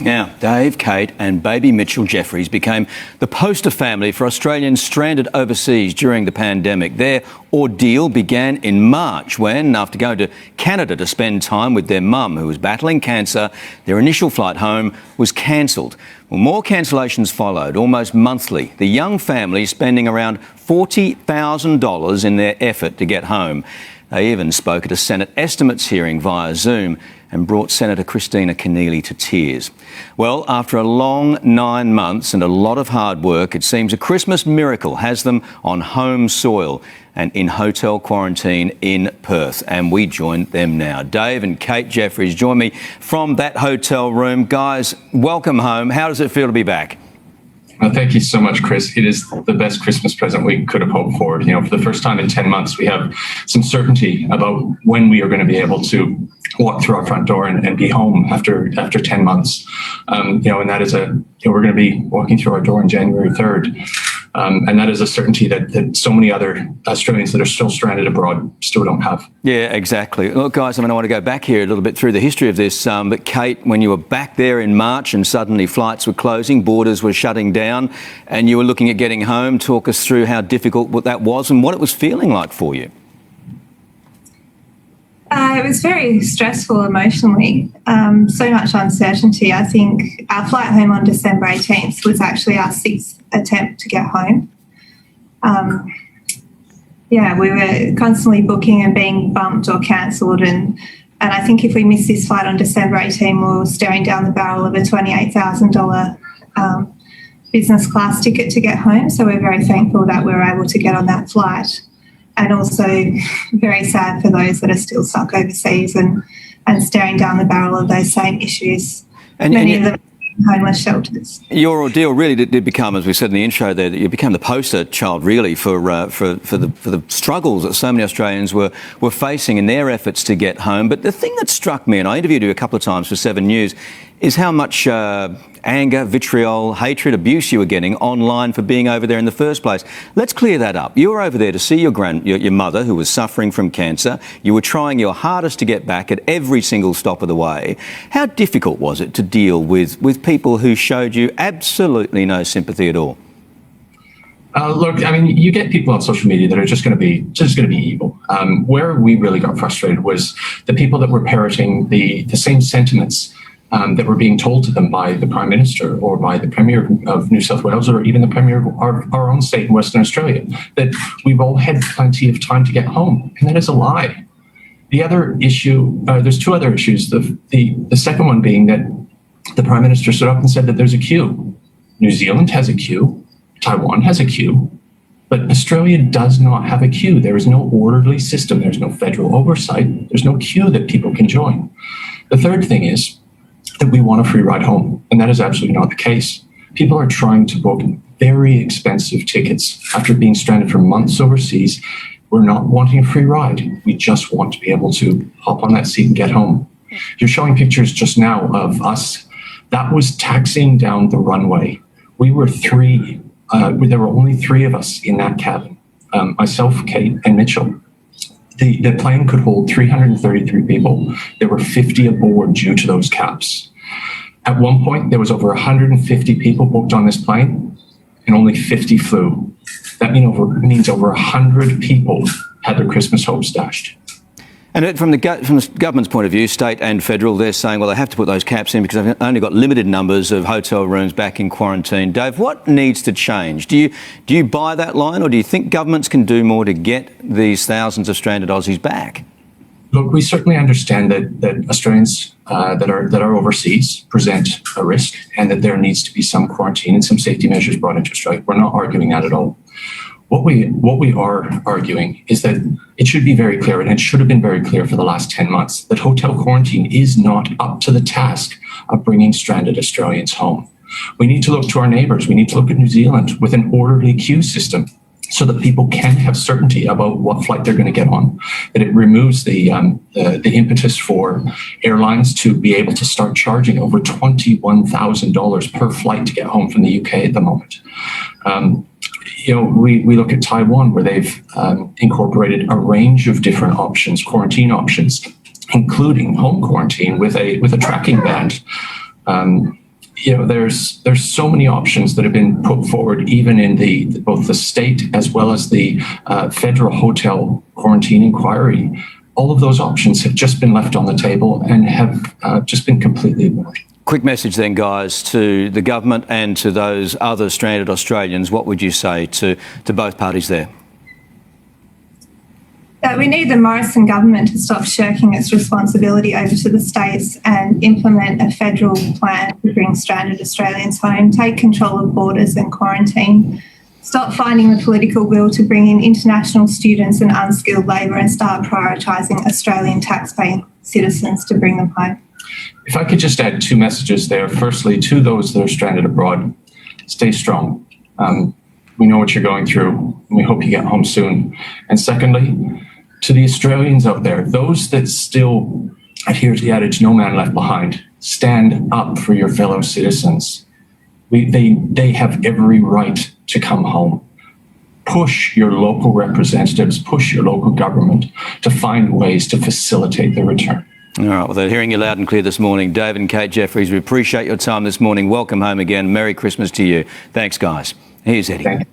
Now, Dave, Kate and baby Mitchell Jeffries became the poster family for Australians stranded overseas during the pandemic. Their ordeal began in March when, after going to Canada to spend time with their mum who was battling cancer, their initial flight home was cancelled. Well, more cancellations followed, almost monthly, the young family spending around $40,000 in their effort to get home. They even spoke at a Senate estimates hearing via Zoom and brought Senator Christina Keneally to tears. Well, after a long 9 months and a lot of hard work, it seems a Christmas miracle has them on home soil and in hotel quarantine in Perth. And we join them now. Dave and Kate Jeffries join me from that hotel room. Guys, welcome home. How does it feel to be back? Thank you so much, Chris. It is the best Christmas present we could have hoped for. You know, for the first time in 10 months, we have some certainty about when we are going to be able to walk through our front door and be home after 10 months. And that is we're going to be walking through our door on January 3rd. And that is a certainty that so many other Australians that are still stranded abroad still don't have. Yeah, exactly. Look, guys, I want to go back here a little bit through the history of this. But Kate, when you were back there in March and suddenly flights were closing, borders were shutting down, and you were looking at getting home, talk us through how difficult that was and what it was feeling like for you. It was very stressful emotionally, so much uncertainty. I think our flight home on December 18th was actually our 6th attempt to get home. We were constantly booking and being bumped or cancelled, and I think if we missed this flight on December 18, we were staring down the barrel of a $28,000 business class ticket to get home. So we're very thankful that we were able to get on that flight. And also very sad for those that are still stuck overseas and staring down the barrel of those same issues. Many of them in homeless shelters. Your ordeal really did become, as we said in the intro there, that you became the poster child really for the struggles that so many Australians were facing in their efforts to get home. But the thing that struck me, and I interviewed you a couple of times for 7 News, is how much anger, vitriol, hatred, abuse you were getting online for being over there in the first place. Let's clear that up. You were over there to see your mother who was suffering from cancer. You were trying your hardest to get back at every single stop of the way. How difficult was it to deal with people who showed you absolutely no sympathy at all? Look, I mean, you get people on social media that are just going to be evil. Where we really got frustrated was the people that were parroting the same sentiments that were being told to them by the Prime Minister or by the Premier of New South Wales or even the Premier of our own state in Western Australia, that we've all had plenty of time to get home. And that is a lie. The other issue, there's two other issues. The second one being that the Prime Minister stood up and said that there's a queue. New Zealand has a queue. Taiwan has a queue. But Australia does not have a queue. There is no orderly system. There's no federal oversight. There's no queue that people can join. The third thing is that we want a free ride home, and that is absolutely not the case. People are trying to book very expensive tickets after being stranded for months overseas. We're not wanting a free ride. We just want to be able to hop on that seat and get home. You're showing pictures just now of us. That was taxiing down the runway. We were there were only 3 of us in that cabin, myself, Kate, and Mitchell. The plane could hold 333 people. There were 50 aboard due to those caps. At one point, there was over 150 people booked on this plane, and only 50 flew. That means over 100 people had their Christmas hopes dashed. And from the government's point of view, state and federal, they're saying, well, they have to put those caps in because they've only got limited numbers of hotel rooms back in quarantine. Dave, what needs to change? Do you buy that line, or do you think governments can do more to get these thousands of stranded Aussies back? Look, we certainly understand that Australians that are overseas present a risk, and that there needs to be some quarantine and some safety measures brought into Australia. We're not arguing that at all. What we are arguing is that it should be very clear, and it should have been very clear for the last 10 months, that hotel quarantine is not up to the task of bringing stranded Australians home. We need to look to our neighbours. We need to look at New Zealand with an orderly queue system so that people can have certainty about what flight they're going to get on. That it removes the impetus for airlines to be able to start charging over $21,000 per flight to get home from the UK at the moment. We look at Taiwan, where they've incorporated a range of different options, quarantine options, including home quarantine with a tracking band. there's so many options that have been put forward, even in both the state as well as the federal hotel quarantine inquiry. All of those options have just been left on the table and have just been completely ignored. Quick message then, guys, to the government and to those other stranded Australians. What would you say to both parties there? We need the Morrison government to stop shirking its responsibility over to the states and implement a federal plan to bring stranded Australians home, take control of borders and quarantine, stop finding the political will to bring in international students and unskilled labour, and start prioritising Australian taxpaying citizens to bring them home. If I could just add two messages there. Firstly, to those that are stranded abroad, stay strong. We know what you're going through, and we hope you get home soon. And secondly, to the Australians out there, those that still adhere to the adage, no man left behind, stand up for your fellow citizens. They have every right to come home. Push your local representatives, push your local government to find ways to facilitate their return. All right, well, they're hearing you loud and clear this morning. David and Kate Jeffries, we appreciate your time this morning. Welcome home again. Merry Christmas to you. Thanks, guys. Here's Eddie. Thank you.